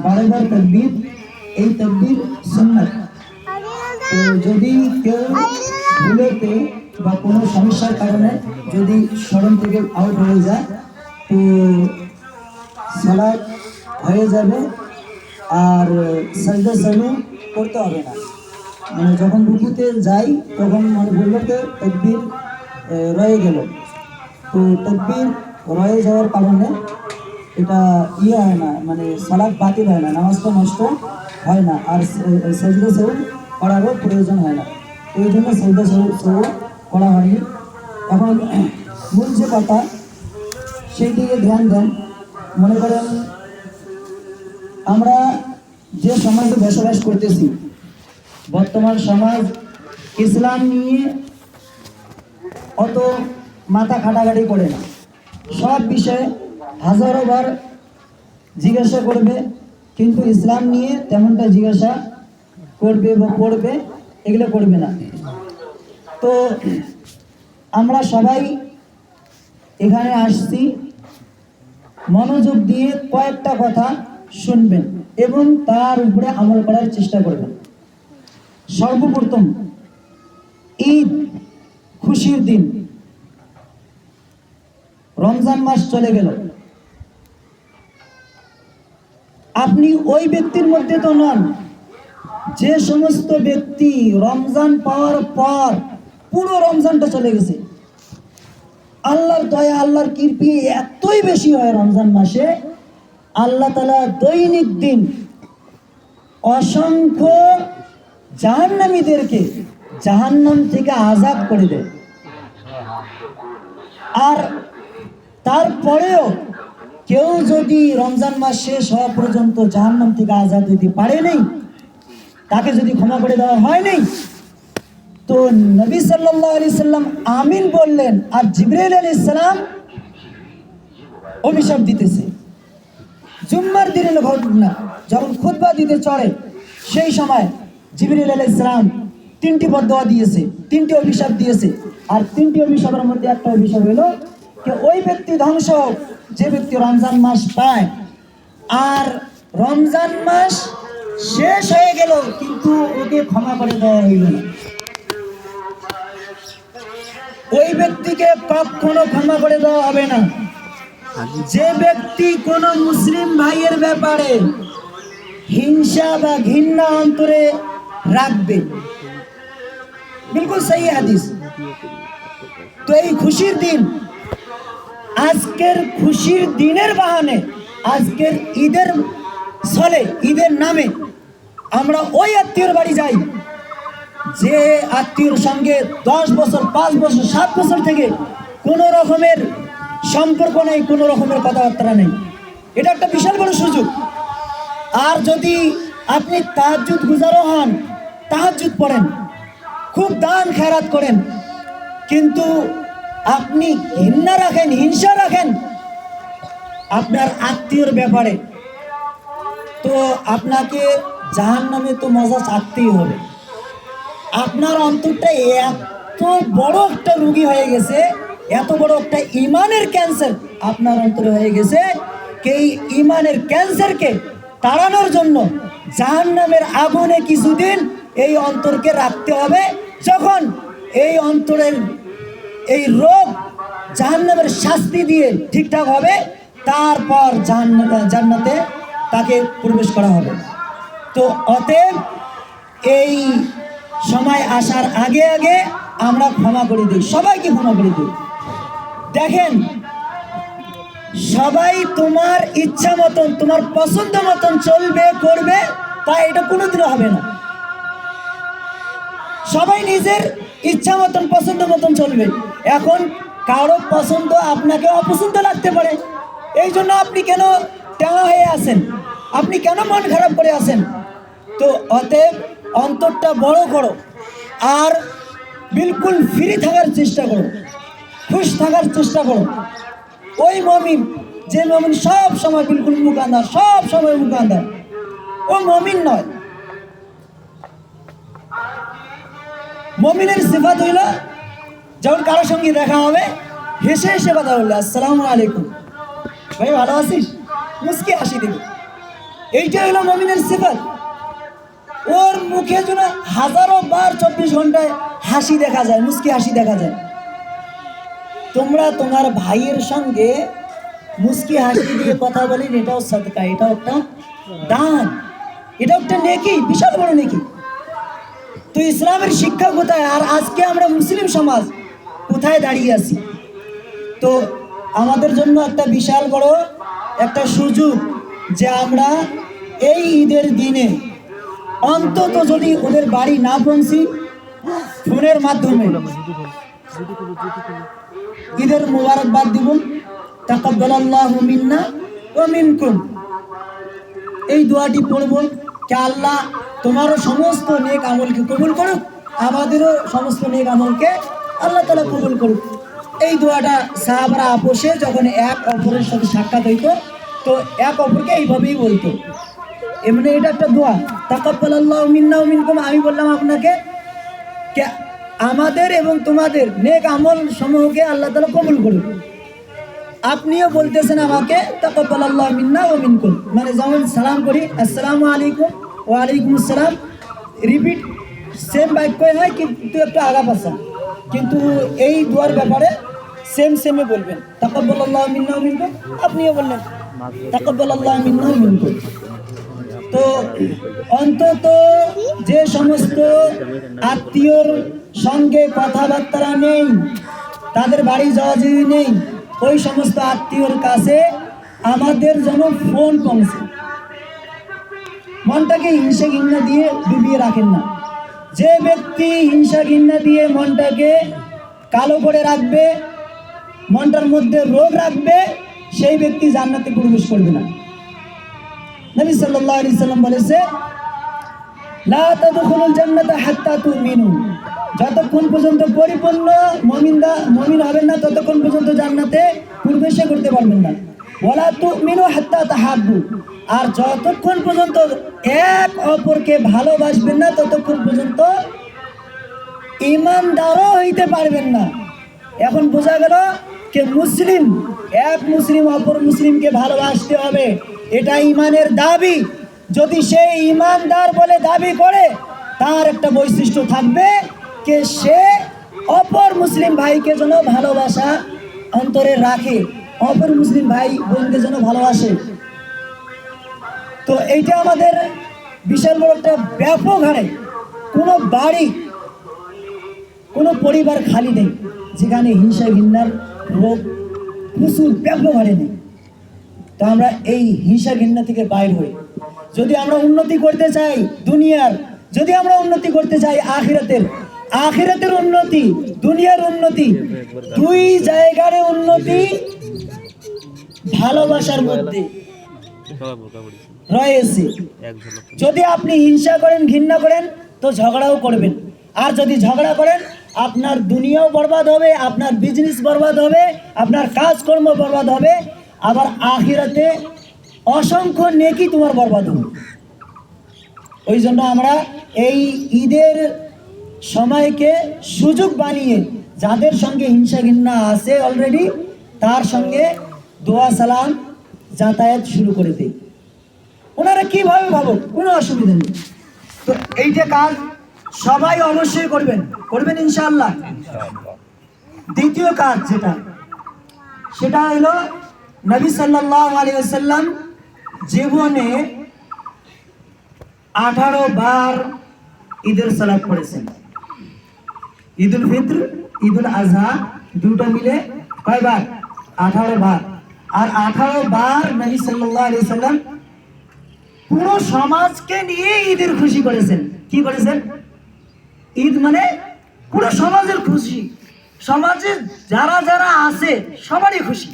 বারেবার তাকবীর, এই তাকবীর সুন্নাত। তো যদি কেউ ভুলেতে বা কোনো সমস্যার কারণে যদি স্মরণ থেকে আউট হয়ে যায় তো সালাত হয়ে যাবে আর সাজদা চালু করতে হবে না। মানে যখন রুকুতে যাই তখন মানে বলবো যে তাকবীর রয়ে গেল, তো তাকবীর রয়ে যাওয়ার কারণে এটা হয় না, মানে সালাত বাতিল হয় না, নামাজটা নষ্ট হয় না, আর সাজদা চালু করারও প্রয়োজন হয় না। তো এই জন্য সাজদা চালু করা হয়নি। এখন মূল যে কথা সেই দিকে ধ্যান দেন। মনে করেন আমরা যে সমাজে বসবাস করতেছি, বর্তমান সমাজ ইসলাম নিয়ে অত মাথা খাটাখাটি করে না, সব বিষয়ে হাজারো বার জিজ্ঞাসা করবে, কিন্তু ইসলাম নিয়ে তেমনটা জিজ্ঞাসা করবে বা পড়বে এগুলো করবে না। তো আমরা সবাই এখানে আসছি, মনোযোগ দিয়ে কয়েকটা কথা শুনবেন এবং তার উপরে আমল করার চেষ্টা করবেন। সর্বপ্রথম, ঈদ খুশির দিন, রমজান মাস চলে গেল। আপনি ওই ব্যক্তির মধ্যে তো নন যে সমস্ত ব্যক্তি রমজান পাওয়ার পর পুরো রমজানটা চলে গেছে। আল্লাহর দয়া, আল্লাহর কৃপা এতই বেশি হয় রমজান মাসে, আল্লাহ তাআলা দৈনিক দিন অসংখ্য জাহান্নামীদেরকে জাহান্নাম থেকে আজাদ করে দেয়। আর তারপরেও কেউ যদি রমজান মাস শেষ হওয়া পর্যন্ত জাহান্নাম থেকে আজাদ হইতে পারে নাই, তাকে যদি ক্ষমা করে দেওয়া হয়নি, তো নবী সাল্লাল্লাহু আলাইহি সাল্লাম আমিন বললেন, আর জিবরাইল আলাইহিস সালাম অভিশাপ দিতেছে। জুম্মার দিনের ঘটনা, যখন খুতবা দিতে চড়ে সেই সময় জিবরাইল আলাইহিস সালাম তিনটি বদদোয়া দিয়েছে, তিনটি অভিশাপ দিয়েছে। আর তিনটি অভিশাপের মধ্যে একটা অভিশাপ হলো যে ওই ব্যক্তি ধ্বংস হোক যে ব্যক্তি রমজান মাস পায়, আর রমজান মাস শেষ হয়ে গেল কিন্তু ওকে ক্ষমা করে দেওয়া হইল না, ওই ব্যক্তিকে কখনো ক্ষমা করে দেওয়া হবে না। যে ব্যক্তি কোন মুসলিম ভাইয়ের ব্যাপারে হিংসা বা ঘৃণা অন্তরে রাখবে, বিলকুল সহি হাদিস। তো এই খুশির দিন, আজকের খুশির দিনের বাহানে, আজকের ঈদের ছলে, ঈদের নামে আমরা ওই আত্মীয়র বাড়ি যাই যে আত্মীয়র সঙ্গে 10 বছর, 5 বছর, 7 বছর থেকে কোনো রকমের সম্পর্ক নেই, কোনো রকমের কথাবার্তা নেই। এটা একটা বিশাল বড় সুযোগ। আর যদি আপনি তাহাজ্জুদ গুজারও হন, তাহাজ্জুদ পড়েন, খুব দান খেরাত করেন, কিন্তু আপনি ঘৃণা রাখেন, হিংসা রাখেন আপনার আত্মীয়র ব্যাপারে, তো আপনাকে জাহান্নামে তো মজা চাকতেই হবে। আপনার অন্তরটা এত বড় একটা রোগী হয়ে গেছে, এত বড় একটা ইমানের ক্যান্সার আপনার অন্তরে হয়ে গেছে, এই ইমানের ক্যান্সারকে তাড়ানোর জন্য জাহান্নামের আগুনে কিছুদিন এই অন্তরকে রাখতে হবে। যখন এই অন্তরের এই রোগ জাহান্নামের শাস্তি দিয়ে ঠিকঠাক হবে, তারপর জান্নাতে তাকে প্রবেশ করা হবে। তো অতএব এই সময় আসার আগে আগে আমরা ক্ষমা করে দিই, সবাইকে ক্ষমা করে দিই। দেখেন, সবাই তোমার ইচ্ছা মতন, তোমার পছন্দ মতন চলবে করবে, তাই এটা কোনোদিনও হবে না। সবাই নিজের ইচ্ছা মতন, পছন্দ মতন চলবে। এখন কারো পছন্দ আপনাকে অপছন্দ লাগতে পারে, এই জন্য আপনি কেন টেঙা হয়ে আছেন, আপনি কেন মন খারাপ করে আছেন? তো অতএব অন্তরটা বড় করো আর বিলকুল ফ্রি থাকার চেষ্টা করো, খুশ থাকার চেষ্টা করো। ওই মমিন, যে মমিন সব সময় বিলকুল মুখ আন্দার, সব সময় মুখ আন্দার, ও মমিন নয়। মমিনের সিফাত হইল যখন কারোর সঙ্গে দেখা হবে হেসে হেসে কথা বললে, আসসালামু আলাইকুম, ভাই ভালো আছিস, মুস্কি হাসি দিবি। এইটা হলো মুমিনের সিফাত। ওর মুখে যেন হাজারো বার 24 ঘন্টায় হাসি দেখা যায়, মুস্কি হাসি দেখা যায়। তোমরা তোমার ভাইয়ের সঙ্গে মুস্কি হাসি দিয়ে কথা বলেন, এটাও সাদকা, এটাও একটা দান, এটা একটা নেকি, বিশাল বড় নেকি। তো ইসলামের শিক্ষা কোথায়? আর আজকে আমরা মুসলিম সমাজ কোথায় দাঁড়িয়ে আছি? তো আমাদের জন্য একটা বিশাল বড় একটা সুযোগ যে আমরা এই ঈদের দিনে অন্তত যদি ওদের বাড়ি না পৌঁছি, ফোনের মাধ্যমে ঈদের মুবারকবাদ দিব, তাকাব্বালাল্লাহু মিন্না ওয়া মিনকুম, এই দোয়াটি পড়ব কে আল্লাহ তোমারও সমস্ত নেক আমলকে কবুল করুক, আমাদেরও সমস্ত নেক আমলকে আল্লাহ তাআলা কবুল করুক। এই দোয়াটা সাহাবারা আপোষে যখন এক অপরের সাথে সাক্ষাৎ হইতো, তো এক অপরকে এইভাবেই বলতো। এমনি এটা একটা দোয়া, তাকাব্বালাল্লাহু মিন্না ওয়া মিনকুম। আমি বললাম আপনাকে কে আমাদের এবং তোমাদের নেক আমল সমূহকে আল্লাহ তাআলা কবুল করুক। আপনিও বলতেছেন আমাকে তাকাব্বালাল্লাহু মিন্না ওয়া মিনকুম, মানে যেমন সালাম করি আসসালামু আলাইকুম ওয়া আলাইকুম আসসালাম, রিপিট সেম বাক্য হয় কিন্তু একটু আগা পাছা, কিন্তু এই দোয়ার ব্যাপারে সেমে বলবেন তাকাব্বালাল্লাহু মিন্না ওয়া মিনকুম। আপনিও বললেন তাকাব্বালাল্লাহু মিন্না ওয়া মিনকুম। তো অন্তত যে সমস্ত আত্মীয়র সঙ্গে কথাবার্তা নেই, তাদের বাড়ি যাওয়া যদি নেই, ওই সমস্ত আত্মীয়র কাছে আমাদের যেন ফোন পৌঁছে। মনটাকে হিংসা ঘৃণা দিয়ে ডুবিয়ে রাখেন না। যে ব্যক্তি হিংসা ঘৃণা দিয়ে মনটাকে কালো করে রাখবে, মনটার মধ্যে রোগ রাখবে, সেই ব্যক্তি জান্নাতে প্রবেশ করবে না। নবী সাল্লাল্লাহু আলাইহি সাল্লাম বলেছে, লা তাদখুলুল জান্নাতা হাত্তা তুমিনু, যতক্ষণ পর্যন্ত পরিপূর্ণ মুমিন হবেন না ততক্ষণ পর্যন্ত জান্নাতে প্রবেশ করতে পারবেন না। ওয়ালা তুমিনু হাত্তা তাহাব্বু, আর যতক্ষণ পর্যন্ত এক অপরকে ভালোবাসবেন না ততক্ষণ পর্যন্ত ঈমানদারও হইতে পারবেন না। এখন বোঝা গেল যে মুসলিম এক মুসলিম অপর মুসলিমকে ভালোবাসতে হবে, এটা ঈমানের দাবি। যদি সে ঈমানদার বলে দাবি করে, তার একটা বৈশিষ্ট্য থাকবে যে সে অপর মুসলিম ভাইকে যেন ভালোবাসা অন্তরে রাখে, অপর মুসলিম ভাই বোনকে যেন ভালোবাসে। তো এইটা আমাদের বিশাল বড় একটা ব্যাপক হারে কোনো বাড়ি, কোনো পরিবার খালি নেই যেখানে হিংসা ঘৃণার রোগ প্রচুর ব্যাপক হারে নেই। তো আমরা এই হিংসা ঘৃণা থেকে বাইর হই। যদি আমরা উন্নতি করতে চাই দুনিয়ার, যদি আমরা উন্নতি করতে চাই আখিরাতের উন্নতি, দুনিয়ার উন্নতি, দুই জায়গার উন্নতি ভালোবাসার মধ্যে রয়েছে। যদি আপনি হিংসা করেন, ঘৃণা করেন, তো ঝগড়াও করবেন। আর যদি ঝগড়া করেন, আপনার দুনিয়াও বরবাদ হবে, আপনার বিজনেস বরবাদ হবে, আপনার কাজকর্ম বরবাদ হবে, আবার আখিরাতে অসংখ্য নেকি তোমার বরবাদ হবে। ওই জন্য আমরা এই ঈদের সময়কে সুযোগ বানিয়ে যাদের সঙ্গে হিংসা ঘৃণা আছে অলরেডি, তার সঙ্গে দোয়া সালাম যাতায়াত শুরু করে দেই। ওনারা কিভাবে ভাবুক, কোনো অসুবিধা নেই। তো এইটা কাজ সবাই অবশ্যই করবেন ইনশাআল্লাহ। দ্বিতীয় কাজ সেটা হলো নবী সাল্লাল্লাহু আলাইহি ওয়াসাল্লাম জীবনে 18 বার ঈদের সালাত পড়েছেন। ঈদুল ফিত্র, ঈদুল আজহা দুটো মিলে কয়বার? 18 বার। আর 18 বার নবী সাল্লাল্লাহু আলাইহি ওয়াসাল্লাম পুরো সমাজকে নিয়ে ঈদের খুশি করেছেন। কি করেছেন? ঈদ মানে পুরো সমাজের খুশি, সমাজে যারা যারা আছে সবারই খুশি।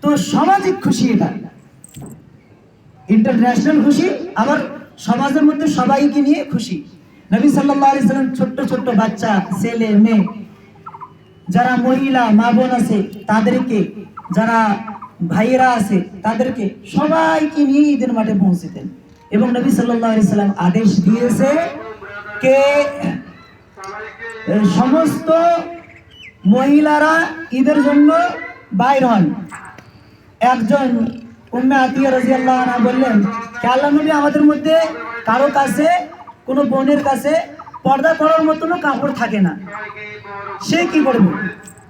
তো সামাজিক খুশি, এটা ইন্টারন্যাশনাল খুশি, আবার সমাজের মধ্যে সবাইকে নিয়ে খুশি। নবী সাল্লাল্লাহু আলাইহি ওয়াসাল্লাম ছোট্ট বাচ্চা, ছেলে মেয়ে, যারা মহিলা মা বোন আছে তাদেরকে, যারা ভাইয়েরা আছে তাদেরকে, সবাইকে নিয়ে ঈদের মাঠে পৌঁছতেন। এবং নবী সাল্লাল্লাহু আলাইহি ওয়াসাল্লাম আদেশ দিয়েছে কে সমস্ত মহিলারা ঈদের জন্য বাইর হন। একজন উম্মে আতিয়া রাদিয়াল্লাহু আনহা বললেন হে আল্লাহর নবী, আমাদের মধ্যে কারো কাছে, কোনো বোনের কাছে পর্দা করার মতনও কাপড় থাকে না, সে কি করবে?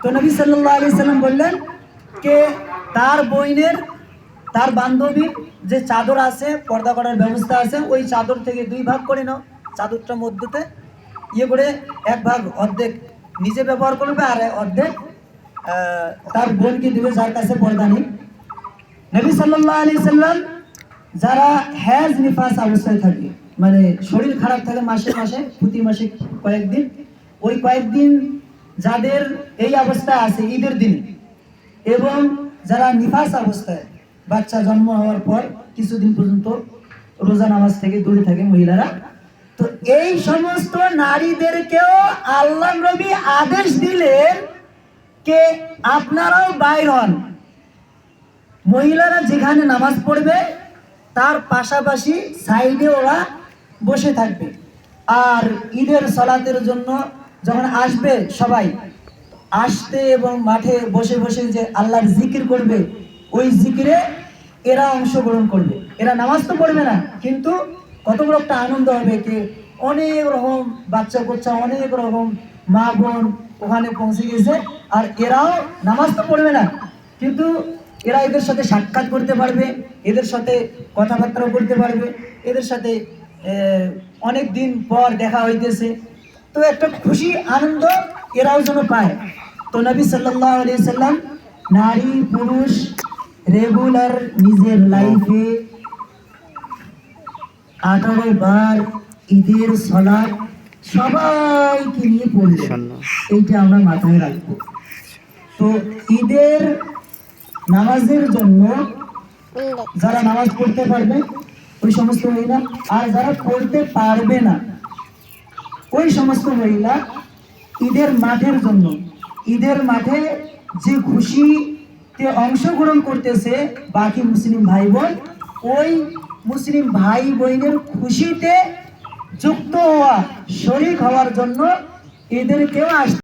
তো নবী সাল্লাল্লাহু আলাইহি সাল্লাম বললেন কে তার বোনের, তার বান্ধবীর যে চাদর আছে, পর্দা করার ব্যবস্থা আছে, ওই চাদর থেকে 2 ভাগ করে নাও, চাদরটা মধ্যতে ইয়ে করে 1 ভাগ অর্ধেক নিজে ব্যবহার করবে আর অর্ধেক তার বোনকে দিবে যার কাছে পর্দা নেই। নবী সাল্লাল্লাহু আলাইহি সাল্লাম যারা হ্যাজ নিফাস অবস্থায় থাকে, মানে শরীর খারাপ থাকে মাসে মাসে, প্রতি মাসে কয়েকদিন, ওই কয়েকদিন যাদের এই অবস্থা আছে ঈদের দিন, এবং যারা নিফাস অবস্থায় বাচ্চা জন্ম হওয়ার পর কিছুদিন পর্যন্ত রোজা নামাজ থেকে দূরে থাকে মহিলারা, তো এই সমস্ত নারীদেরকেও আল্লাহ নবী আদেশ দিলেন কে আপনারাও বাইর হন, মহিলারা যেখানে নামাজ পড়বে তার পাশাপাশি সাইডে ওরা বসে থাকবে। আর ঈদের সালাতের জন্য যখন আসবে সবাই আসতে এবং মাঠে বসে বসে যে আল্লাহর জিকির করবে, ওই জিকিরে এরা অংশগ্রহণ করবে। এরা নামাজ তো পড়বে না, কিন্তু কত বড় একটা আনন্দ হবে কি অনেক রকম বাচ্চা কাচ্চা, অনেক রকম মা বোন ওখানে পৌঁছে গেছে, আর এরাও নামাজ তো পড়বে না, কিন্তু এরা এদের সাথে সাক্ষাৎ করতে পারবে, এদের সাথে কথাবার্তাও করতে পারবে, এদের সাথে অনেক দিন পর দেখা হইতেছে, তো একটা খুশি আনন্দ এরাও যেন পায়। তো নবী সাল্লাল্লাহু আলাইহি সাল্লাম নারী পুরুষ রেগুলার নিজের লাইফে 18 বার ঈদের সালাত সবাইকে নিয়ে পড়লেন, এইটা আমরা মাথায় রাখবো। তো ঈদের নামাজের জন্য যারা নামাজ পড়তে পারবে ওই সমস্ত মহিলা, আর যারা পড়তে পারবে না ওই সমস্ত মহিলা ঈদের মাঠের জন্য, ঈদের মাঠে যে খুশিতে অংশগ্রহণ করতেছে বাকি মুসলিম ভাই বোন, ওই মুসলিম ভাই বোনের খুশিতে যুক্ত হওয়া, শরীক হওয়ার জন্য এদেরকেও আসতে